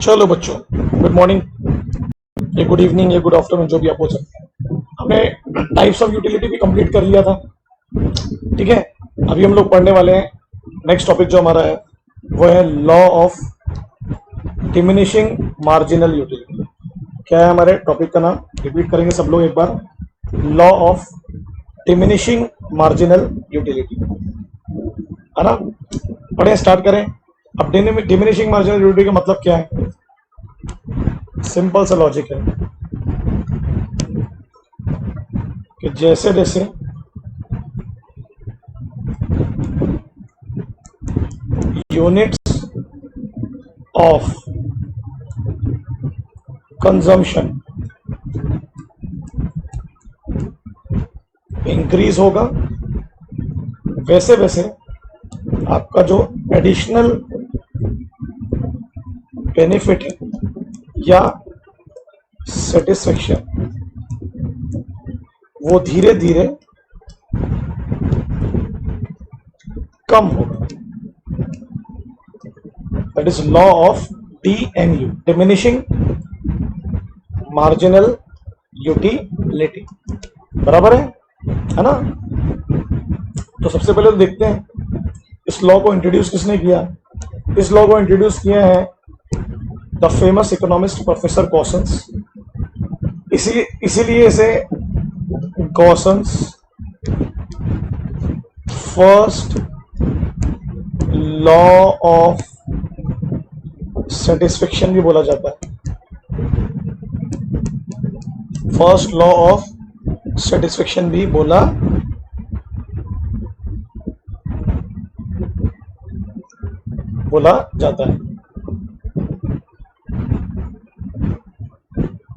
चलो बच्चों, good morning या गुड इवनिंग या गुड आफ्टरनून, जो भी आप बोल सकते हैं। हमने टाइप्स ऑफ यूटिलिटी भी कंप्लीट कर लिया था। ठीक है, अभी हम लोग पढ़ने वाले हैं नेक्स्ट टॉपिक जो हमारा है वो है law of diminishing marginal utility. क्या है हमारे टॉपिक का नाम? रिपीट करेंगे सब लोग एक बार। Law of diminishing marginal utility, है ना? पढ़े, स्टार्ट करें। अब डिमिनिशिंग मार्जिनल यूटिलिटी का मतलब क्या है? सिंपल सा लॉजिक है कि जैसे जैसे यूनिट्स ऑफ कंजम्पशन इंक्रीज होगा, वैसे वैसे आपका जो एडिशनल बेनिफिट है या सेटिस्फेक्शन वो धीरे धीरे कम होगा। That is law of DMU, diminishing marginal utility. बराबर है ना? तो सबसे पहले तो देखते हैं इस लॉ को इंट्रोड्यूस किसने किया। इस लॉ को इंट्रोड्यूस किया है द फेमस इकोनॉमिस्ट प्रोफेसर गॉसन्स। इसीलिए इसे गॉसन्स फर्स्ट लॉ ऑफ सेटिस्फेक्शन भी बोला जाता है। फर्स्ट लॉ ऑफ सेटिस्फेक्शन भी बोला जाता है।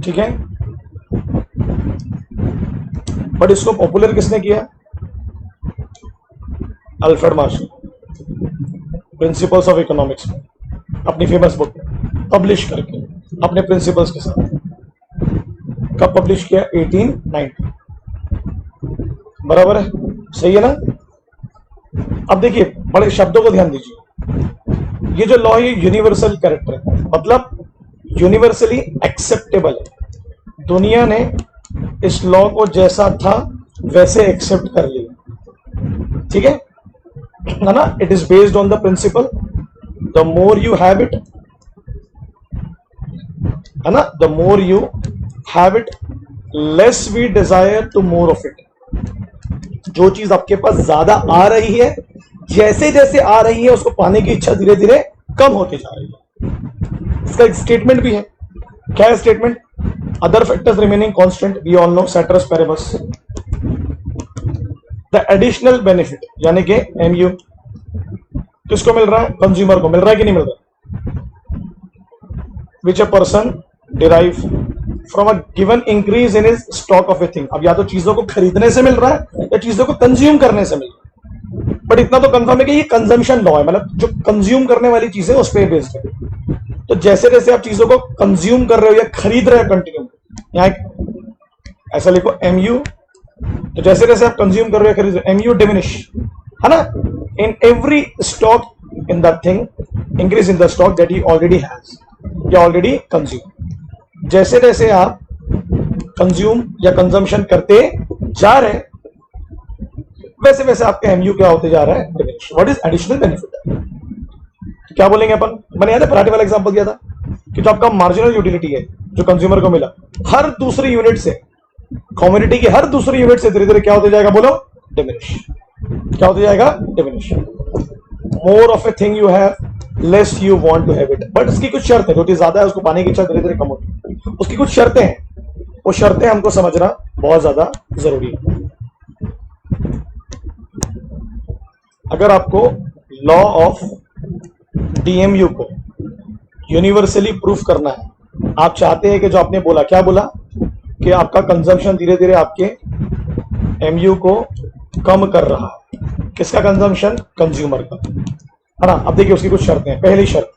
ठीक है, बट इसको पॉपुलर किसने किया? Alfred Marshall, principles of economics में, अपनी फेमस बुक पब्लिश करके अपने प्रिंसिपल्स के साथ। कब पब्लिश किया? 1890। बराबर है, सही है ना? अब देखिए, बड़े शब्दों को ध्यान दीजिए। ये जो लॉ है यूनिवर्सल कैरेक्टर है, मतलब यूनिवर्सली एक्सेप्टेबल है। दुनिया ने इस लॉ को जैसा था वैसे एक्सेप्ट कर लिया। ठीक है ना? It is based on the principle the more you have it, है ना? The more you have it less we desire to more of it. जो चीज आपके पास ज्यादा आ रही है, जैसे जैसे आ रही है उसको पाने की इच्छा धीरे धीरे कम होती जा रही है। इसका एक स्टेटमेंट भी है। क्या है statement? Other factors remaining constant, we all know, ceteris paribus, the additional benefit यानी कि MU किसको मिल रहा है? कंज्यूमर को मिल रहा है कि नहीं मिल रहा? Which a person derive from a given increase in his stock of a thing. अब या तो चीजों को खरीदने से मिल रहा है या चीजों को कंज्यूम करने से मिल रहा है। बट इतना तो कंफर्म है कि ये कंजम्पशन लॉ है, मतलब जो कंज्यूम करने वाली चीजें उस पर बेस्ड है। तो जैसे जैसे आप चीजों को कंज्यूम कर रहे हो या खरीद रहे हो कंटिन्यू, यहां ऐसा लिखो MU। तो जैसे जैसे आप कंज्यूम कर रहे हो खरीद रहे हो, MU डिमिनिश, है ना? In every stock in the thing, increase in the stock that he already has या ऑलरेडी कंज्यूम। जैसे जैसे आप कंज्यूम या कंजम्पशन करते जा रहे हैं वैसे वैसे आपका MU क्या होते जा रहा है? Diminish. What is additional benefit? क्या बोलेंगे अपन? मैंने याद है पराठे वाला एग्जांपल दिया था कि जो आपका मार्जिनल यूटिलिटी है जो कंज्यूमर को मिला, हर दूसरी यूनिट से, कमोडिटी की हर दूसरी यूनिट से धीरे धीरे क्या होते जाएगा? बोलो, डिमिनिश। क्या होते जाएगा? Diminish. More of a thing you have, less you want to have it. But इसकी कुछ शर्त है, जो चीज ज्यादा है उसको पाने की इच्छा धीरे धीरे कम होती है। उसकी कुछ शर्तें हैं, वो शर्तें हमको समझना बहुत ज्यादा जरूरी है। अगर आपको लॉ ऑफ DMU को यूनिवर्सली प्रूफ करना है, आप चाहते हैं कि जो आपने बोला, क्या बोला कि आपका कंजम्पशन धीरे धीरे आपके MU को कम कर रहा है। किसका कंजम्पशन? कंज्यूमर का, है ना? अब देखिए उसकी कुछ शर्तें हैं। पहली शर्त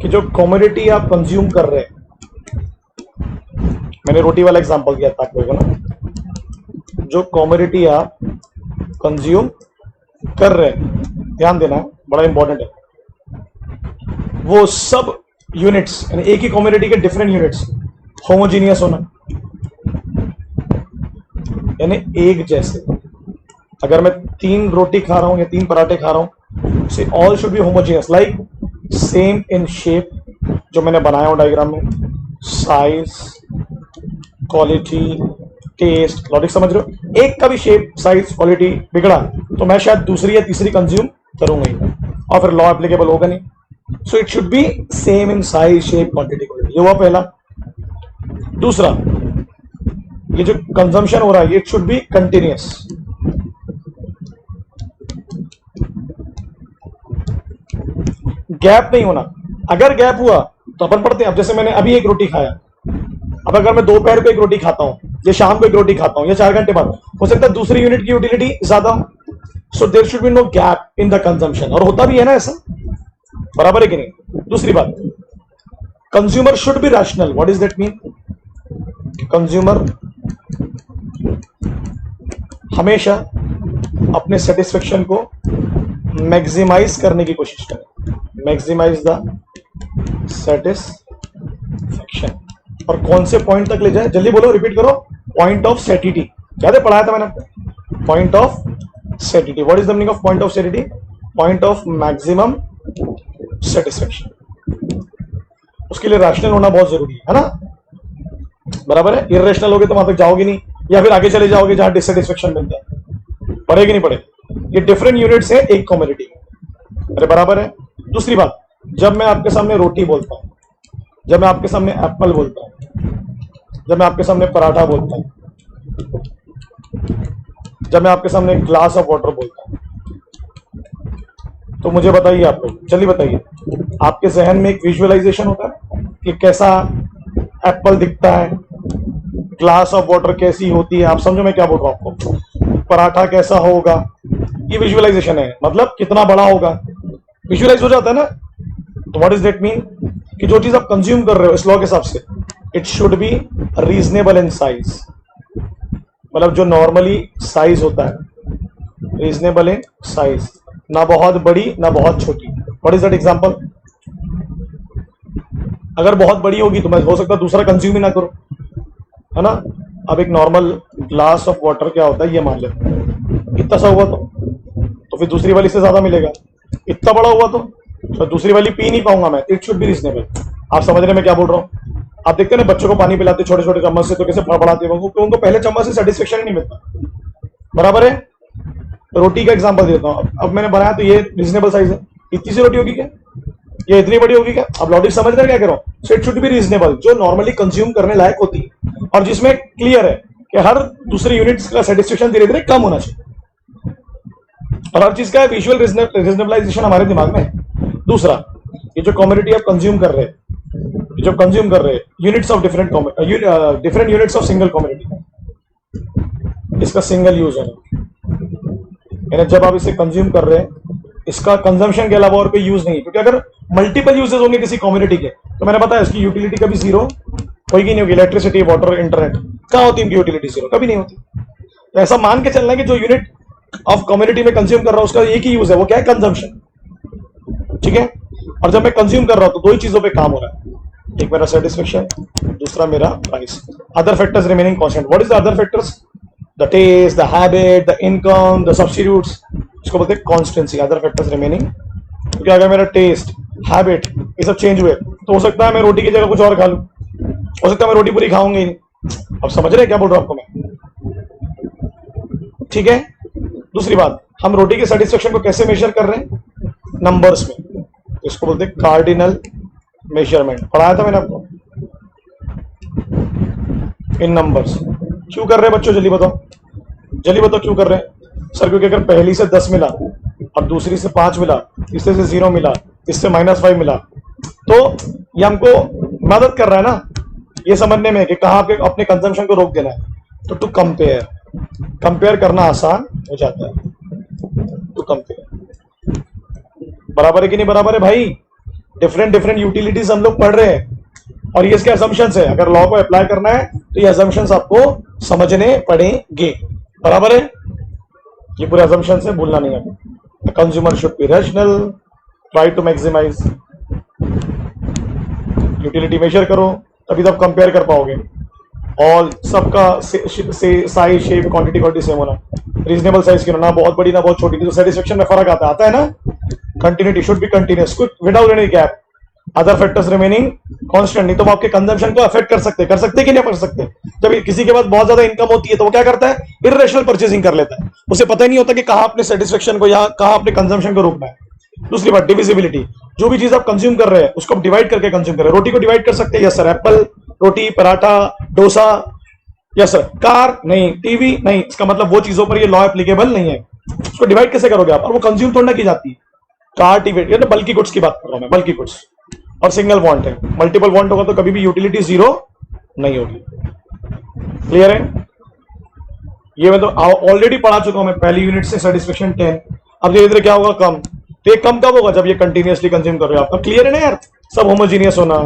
कि जो कमोडिटी आप कंज्यूम कर रहे हैं, मैंने रोटी वाला एग्जांपल दिया था आप लोगों को, जो कमोडिटी आप कंज्यूम कर रहे हैं, ध्यान देना, बड़ा इंपॉर्टेंट है, वो सब यूनिट्स, यानी एक ही कम्युनिटी के डिफरेंट यूनिट्स होमोजीनियस होना, यानी एक जैसे। अगर मैं 3 रोटी खा रहा हूं या 3 पराठे खा रहा हूं, से all should be homogeneous, like same in shape, जो मैंने बनाया हूं डायग्राम में, साइज, क्वालिटी, टेस्ट, लॉजिक, समझ रहे हो। एक का भी शेप, साइज, क्वालिटी बिगड़ा तो मैं शायद दूसरी या तीसरी कंज्यूम करूंगा ही, और फिर लॉ एप्लीकेबल होगा नहीं। So it should be same in size, shape, quantity, quality. ये हुआ पहला। दूसरा, ये जो कंजम्पशन हो रहा है, it should be continuous. Gap नहीं होना। अगर गैप हुआ तो अपन पढ़ते हैं। अब जैसे मैंने अभी एक रोटी खाया, अब अगर मैं दोपहर को एक रोटी खाता हूं या शाम को एक रोटी खाता हूं या 4 घंटे बाद, हो सकता है दूसरी यूनिट की यूटिलिटी ज्यादा हो। So there should be no gap in the consumption, और होता भी है ना ऐसा, बराबर है कि नहीं। दूसरी बात, consumer should be rational. What is that mean? Consumer हमेशा अपने सेटिस्फेक्शन को मैक्सिमाइज करने की कोशिश करें। मैक्सिमाइज द सेटिस्फेक्शन, और कौन से पॉइंट तक ले जाए? जल्दी बोलो, रिपीट करो। पॉइंट ऑफ सेटिटी, याद है, पढ़ाया था मैंने आपको। Point of satiety, what is the meaning of point of satiety? Point of maximum satisfaction. उसके लिए रैशनल होना बहुत जरूरी है ना, बराबर है। इरेशनल होगे तो वहां तक जाओगे नहीं, या फिर आगे चले जाओगे जहां डिससेटिस्फेक्शन मिलता है। पढ़ेगी नहीं पढ़े? ये डिफरेंट यूनिट्स है एक कम्युनिटी में, अरे बराबर है। दूसरी बात, जब मैं आपके सामने रोटी बोलता हूं, जब मैं आपके सामने एप्पल बोलता हूं, जब मैं आपके सामने पराठा बोलता हूं, जब मैं आपके सामने ग्लास ऑफ वाटर बोलता हूं, तो मुझे बताइए, आप लोग जल्दी बताइए, आपके जहन में एक विजुअलाइजेशन होता है कि कैसा एप्पल दिखता है, ग्लास ऑफ वाटर कैसी होती है, आप समझो मैं क्या बोल रहा हूं आपको, पराठा कैसा होगा, ये विजुअलाइजेशन है। मतलब कितना बड़ा होगा, विजुअलाइज हो जाता है ना। तो व्हाट इज दैट मीन? कि जो चीज आप कंज्यूम कर रहे हो इस लॉ के हिसाब से, it should be reasonable in size. मतलब जो नॉर्मली साइज होता है, रीजनेबल इन साइज, ना बहुत बड़ी ना बहुत छोटी। What is that example? अगर बहुत बड़ी होगी तो मैं हो सकता है दूसरा कंज्यूम ही ना करो, है ना। अब एक नॉर्मल ग्लास ऑफ वाटर क्या होता है ये मान लेते हैं, इतना सा हुआ तो फिर दूसरी वाली से ज्यादा मिलेगा। इतना बड़ा हुआ तो दूसरी वाली पी नहीं पाऊंगा मैं। It should be reasonable. आप समझ रहे हैं मैं क्या बोल रहा हूँ? आप देखते हैं ना बच्चों को पानी पिलाते छोटे छोटे चम्मच से, तो कैसे फड़फड़ाते हैं उनको पहले चम्मच से सेटिस्फेक्शन ही नहीं मिलता, बराबर है। रोटी का एग्जांपल देता हूँ। अब मैंने बनाया तो ये रीजनेबल साइज है, इतनी सी रोटी होगी क्या, ये इतनी बड़ी होगी क्या? अब लॉजिक समझ रहे क्या कह रहा हूं? So it should be reasonable, जो नॉर्मली कंज्यूम करने लायक होती है, और जिसमें क्लियर है कि हर दूसरे यूनिट का सेटिस्फेक्शन धीरे धीरे कम होना चाहिए, और हर चीज का विजुअल रीजनेबलाइजेशन हमारे दिमाग में है। दूसरा, ये जो कम्युनिटी आप कंज्यूम कर रहे हैं, जो कंज्यूम कर रहे हैं units of different units of single community, इसका सिंगल यूज है, यानी जब आप इसे कंज्यूम कर रहे हैं, इसका कंजम्पशन के अलावा और कोई यूज नहीं है। क्योंकि अगर मल्टीपल यूजेस होंगे किसी कम्युनिटी के, तो मैंने बताया इसकी यूटिलिटी कभी जीरो होगी नहीं होगी। इलेक्ट्रिसिटी, वाटर, इंटरनेट, कहाँ होती है इनकी यूटिलिटी? जीरो, कभी नहीं होती। तो ऐसा मान के चलना है कि जो यूनिट ऑफ कम्युनिटी में कंज्यूम कर रहा हूं उसका एक ही यूज है, वो क्या है? कंजम्पशन, ठीक है। और जब मैं कंज्यूम कर रहा हूं तो दो ही चीजों पे काम हो रहा है, एक मेरा सेटिस्फेक्शन, दूसरा मेरा price. Other factors remaining constant. What is the other factors? The taste, the habit, the income, the substitutes, इसको बोलते हैं कॉन्स्टेंसी, अदर फैक्टर्स रिमेनिंग। क्योंकि अगर मेरा टेस्ट, हैबिट ये सब चेंज हुए तो हो सकता है मैं रोटी की जगह कुछ और खा लूं, हो सकता है मैं रोटी पूरी खाऊंगी नहीं। अब समझ रहे हैं क्या बोल रहा हूं आपको मैं? ठीक है। दूसरी बात, हम रोटी के सेटिस्फेक्शन को कैसे मेजर कर रहे हैं? नंबर्स में। इसको बोलते हैं कार्डिनल मेजरमेंट, पढ़ाया था मैंने आपको, इन नंबर्स। क्यों कर रहे हैं बच्चों? जल्दी बताओ, जल्दी बताओ क्यों कर रहे हैं? सर क्योंकि अगर पहली से 10 मिला और दूसरी से 5 मिला, तीसरे से 0 मिला, इससे -5 मिला, तो ये हमको मदद कर रहा है ना ये समझने में कि कहाँ पे अपने कंजम्पशन को रोक देना है। तो टू कंपेयर करना आसान हो जाता है। टू कंपेयर, बराबर है कि नहीं बराबर है भाई? डिफरेंट यूटिलिटीज हम लोग पढ़ रहे हैं, और ये इसके असम्पशंस है। अगर लॉ को अप्लाई करना है तो ये असम्पशंस आपको समझने पड़ेंगे, बराबर है। ये पूरे असम्पशंस है, भूलना नहीं है। Consumer should be rational, try to maximise utility measure करो, तभी तो आप कंपेयर कर पाओगे। ऑल सबका साइज शेप क्वांटिटी सेम होना, रीजनेबल साइज की होना, बहुत बड़ी ना बहुत छोटी, तो सेटिस्फेक्शन में फर्क आता है ना। Continuity should be continuous without any gap, other factors remaining constant. नहीं तो वो आपके कंजम्पशन को अफेक्ट कर सकते कि नहीं कर सकते। जब किसी के पास बहुत ज्यादा इनकम होती है तो वो क्या करता है, इर्रेशनल परचेसिंग कर लेता है, उसे पता ही नहीं होता कि कहां अपने सेटिस्फेक्शन को या कहां अपने कंजम्पशन को रोकना है। दूसरी बात डिविजिबिलिटी, जो भी चीज आप कंज्यूम कर रहे हैं उसको आप डिवाइड करके कंज्यूम कर रहे हैं। रोटी को डिवाइड कर सकते हैं, यस सर, एप्पल रोटी, पराठा, डोसा, यस सर। कार नहीं, टीवी नहीं, इसका मतलब वो चीजों पर ये लॉ एप्लीकेबल नहीं है। उसको डिवाइड कैसे करोगे आप, और वो कंज्यूम थोड़ा की जाती है। कार, टीवी, ये तो बल्कि गुड्स की बात कर रहा हूं मैं, बल्कि गुड्स। और सिंगल वांट है, मल्टीपल वांट होगा तो कभी भी यूटिलिटी जीरो नहीं होगी। क्लियर है? ये मैं तो ऑलरेडी पढ़ा चुका हूं मैं पहली यूनिट से, सेटिस्फेक्शन 10। अब धीरे धीरे क्या होगा, कम। तो ये कम कब होगा, जब ये कंटिन्यूअसली कंज्यूम कर रहे हो आप। क्लियर है ना यार? सब होमोजीनियस होना,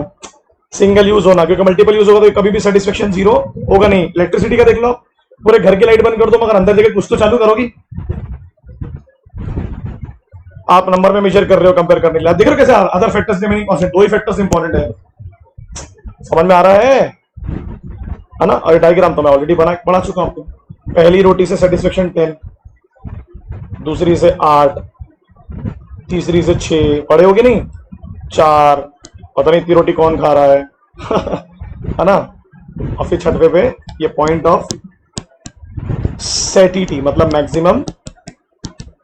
सिंगल यूज होना, क्योंकि मल्टीपल यूज होगा तो कभी भी सेटिस्फेक्शन जीरो होगा नहीं। इलेक्ट्रिसिटी का देख लो, पूरे घर की लाइट बंद कर दो मगर अंदर जगह कुछ तो चालू करोगी। आप नंबर में मेजर कर रहे हो कंपेयर करने के लिए, देख रहे हो कैसे अदर फैक्टर्स रिमेनिंग कांस्टेंट, दो ही फैक्टर्स इंपॉर्टेंट है। समझ में आ रहा है ना? और डायग्राम तो मैं ऑलरेडी बना चुका हूं। पहली रोटी से सेटिस्फेक्शन 10, दूसरी से 8, तीसरी से 6, पढ़े होगे नहीं, 4, पता नहीं इतनी रोटी कौन खा रहा है है ना। और फिर छठवे पे ये पॉइंट ऑफ सेटिटी, मतलब मैक्सिमम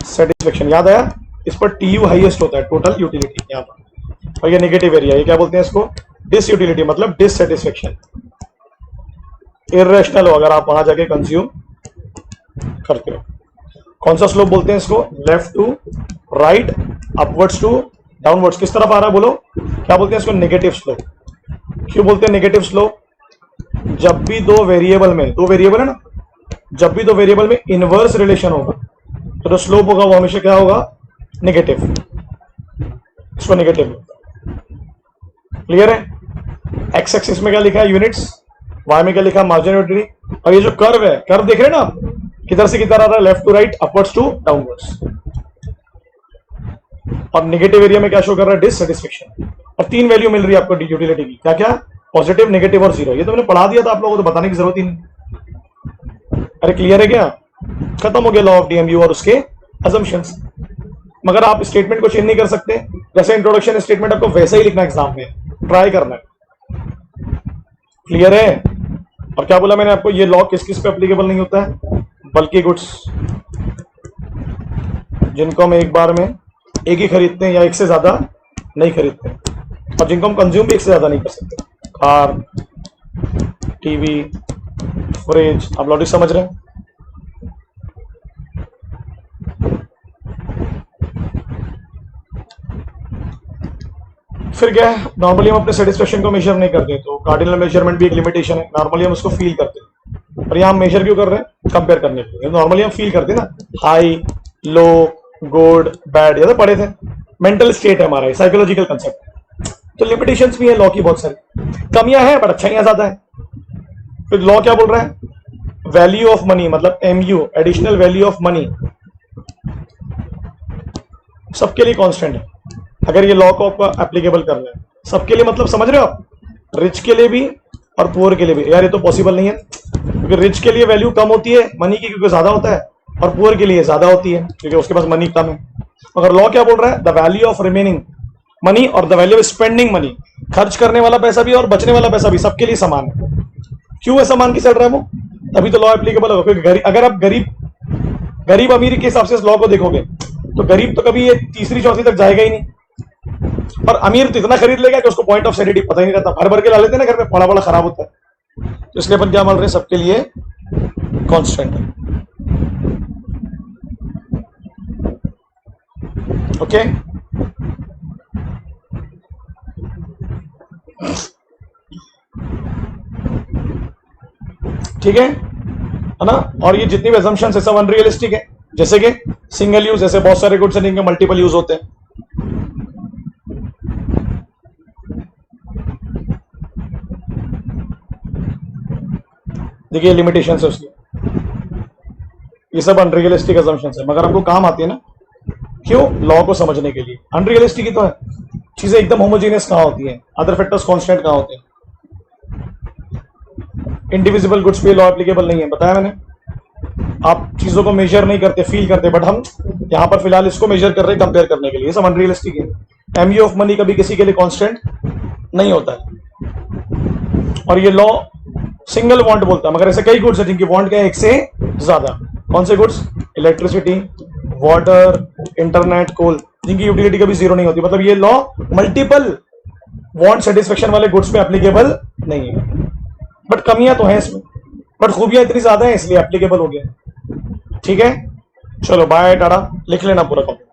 सेटिस्फेक्शन, याद आया? इस पर टीयू हाईएस्ट होता है, टोटल यूटिलिटी यहाँ पर। और ये नेगेटिव एरिया, ये क्या बोलते हैं इसको, डिसयूटिलिटी, मतलब डिससेटिस्फेक्शन। इर्रेशनल हो अगर आप वहां जाके कंज्यूम करते हो। कौन सा स्लोप बोलते हैं इसको, left to right, upwards to downwards. किस तरफ आ रहा है बोलो, क्या बोलते हैं इसको, नेगेटिव स्लोप। क्यों बोलते हैं नेगेटिव स्लोप? जब भी दो वेरिएबल में, दो वेरिएबल है ना, जब भी दो वेरिएबल में इनवर्स रिलेशन होगा तो जो स्लोप होगा वो हमेशा क्या होगा, नेगेटिव। इसको नेगेटिव। क्लियर है? एक्स एक्सिस में क्या लिखा है, यूनिट्स, वाई में क्या लिखा है, मार्जिन यूटिलिटी। और ये जो कर्व है, कर्व देख रहे हैं ना आप, किधर से किधर आ रहा है, left to right, upwards to downwards. और नेगेटिव एरिया में क्या शो कर रहा है, डिससेटिस्फेक्शन। और 3 वैल्यू मिल रही है आपको यूटिलिटी की, क्या क्या, पॉजिटिव, नेगेटिव और जीरो। ये तो मैंने पढ़ा दिया था आप लोगों को, तो बताने की जरूरत ही नहीं। अरे क्लियर है क्या? खत्म हो गया लॉ ऑफ डीएमयू और उसके असम्पशंस। मगर आप स्टेटमेंट को चेंज नहीं कर सकते, जैसे इंट्रोडक्शन स्टेटमेंट आपको वैसे ही लिखना एग्जाम में, ट्राई करना है। क्लियर है? और क्या बोला मैंने आपको, ये लॉ किस किस पे एप्लीकेबल नहीं होता है, बल्कि गुड्स, जिनको हम एक बार में एक ही खरीदते हैं या एक से ज्यादा नहीं खरीदते, और जिनको हम कंज्यूम भी एक से ज्यादा नहीं कर सकते। कार, टीवी, फ्रिज, आप लॉजिक समझ रहे हैं? फिर क्या है, नॉर्मली हम अपने सेटिस्फेक्शन को मेजर नहीं करते, तो कार्डिनल मेजरमेंट भी एक लिमिटेशन है। नॉर्मली हम उसको फील करते हैं, और यहाँ हम मेजर क्यों कर रहे हैं, कंपेयर करने के लिए। नॉर्मली हम फील करते हैं ना, हाई, लो, गुड, बैड, ये तो पढ़े थे। मेंटल स्टेट है हमारा, साइकोलॉजिकल कंसेप्ट। तो लिमिटेशंस भी है लॉ की, बहुत सारी कमियां हैं बट अच्छाइयां ज्यादा है। फिर लॉ क्या बोल रहा है, वैल्यू ऑफ मनी, मतलब MU, additional value of money, सबके लिए कांस्टेंट है। अगर ये लॉ को आपको एप्लीकेबल करना है सबके लिए, मतलब समझ रहे हो आप, रिच के लिए भी और पुअर के लिए भी। यार ये तो पॉसिबल नहीं है, क्योंकि रिच के लिए वैल्यू कम होती है मनी की, क्योंकि ज्यादा होता है, और पुअर के लिए ज्यादा होती है क्योंकि उसके पास मनी कम है। मगर लॉ क्या बोल रहा है, the value of remaining money और the value of spending money, खर्च करने वाला पैसा भी और बचने वाला पैसा भी सबके लिए समान है। क्यों है समान की चल रहा है वो, तभी तो लॉ एप्लीकेबल होगा। क्योंकि अगर आप गरीब अमीर के हिसाब से इस लॉ को देखोगे तो गरीब तो कभी ये तीसरी चौथी तक जाएगा ही नहीं, और अमीर तो इतना खरीद लेगा कि उसको पॉइंट ऑफ सेटिटी पता ही नहीं रहता, भर भर के ला लेते हैं ना घर में, बड़ा बड़ा खराब होता है। तो इसलिए अपन क्या मान रहे हैं, सबके लिए कांस्टेंट है। ओके, ठीक है ना। और ये जितनी भी assumptions है सब अनरियलिस्टिक है, जैसे कि सिंगल यूज, जैसे बहुत सारे गुड्स हैं मल्टीपल यूज होते हैं। देखिए लिमिटेशंस है उसकी, ये सब अनरियलिस्टिक assumptions है, मगर आपको काम आती है ना। क्यों, लॉ को समझने के लिए। अनरियलिस्टिक ही तो है, चीजें एकदम होमोजीनियस कहाँ होती हैं, अदर फैक्टर्स कांस्टेंट कहाँ होते हैं। इंडिविजिबल गुड्स पे लॉ एप्लीकेबल नहीं है, बताया मैंने। आप चीजों को मेजर नहीं करते, फील करते, बट हम यहां पर फिलहाल इसको मेजर कर रहे हैं कंपेयर करने के लिए, सब अनरियलिस्टिक है। एमयू ऑफ मनी कभी किसी के लिए कांस्टेंट नहीं होता है, और ये लॉ सिंगल वांट बोलता है, मगर ऐसे कई गुड्स है जिनकी वांट क्या है, एक से ज्यादा। कौन से गुड्स? इलेक्ट्रिसिटी, वाटर, इंटरनेट, कोल, जिनकी यूटिलिटी कभी जीरो नहीं होती। मतलब ये लॉ मल्टीपल वांट सेटिस्फेक्शन वाले गुड्स में एप्लीकेबल नहीं है, बट कमियां तो हैं इसमें, बट खूबियां इतनी ज्यादा है इसलिए एप्लीकेबल हो गया। ठीक है, चलो बाय टाटा, लिख लेना पूरा कॉपी।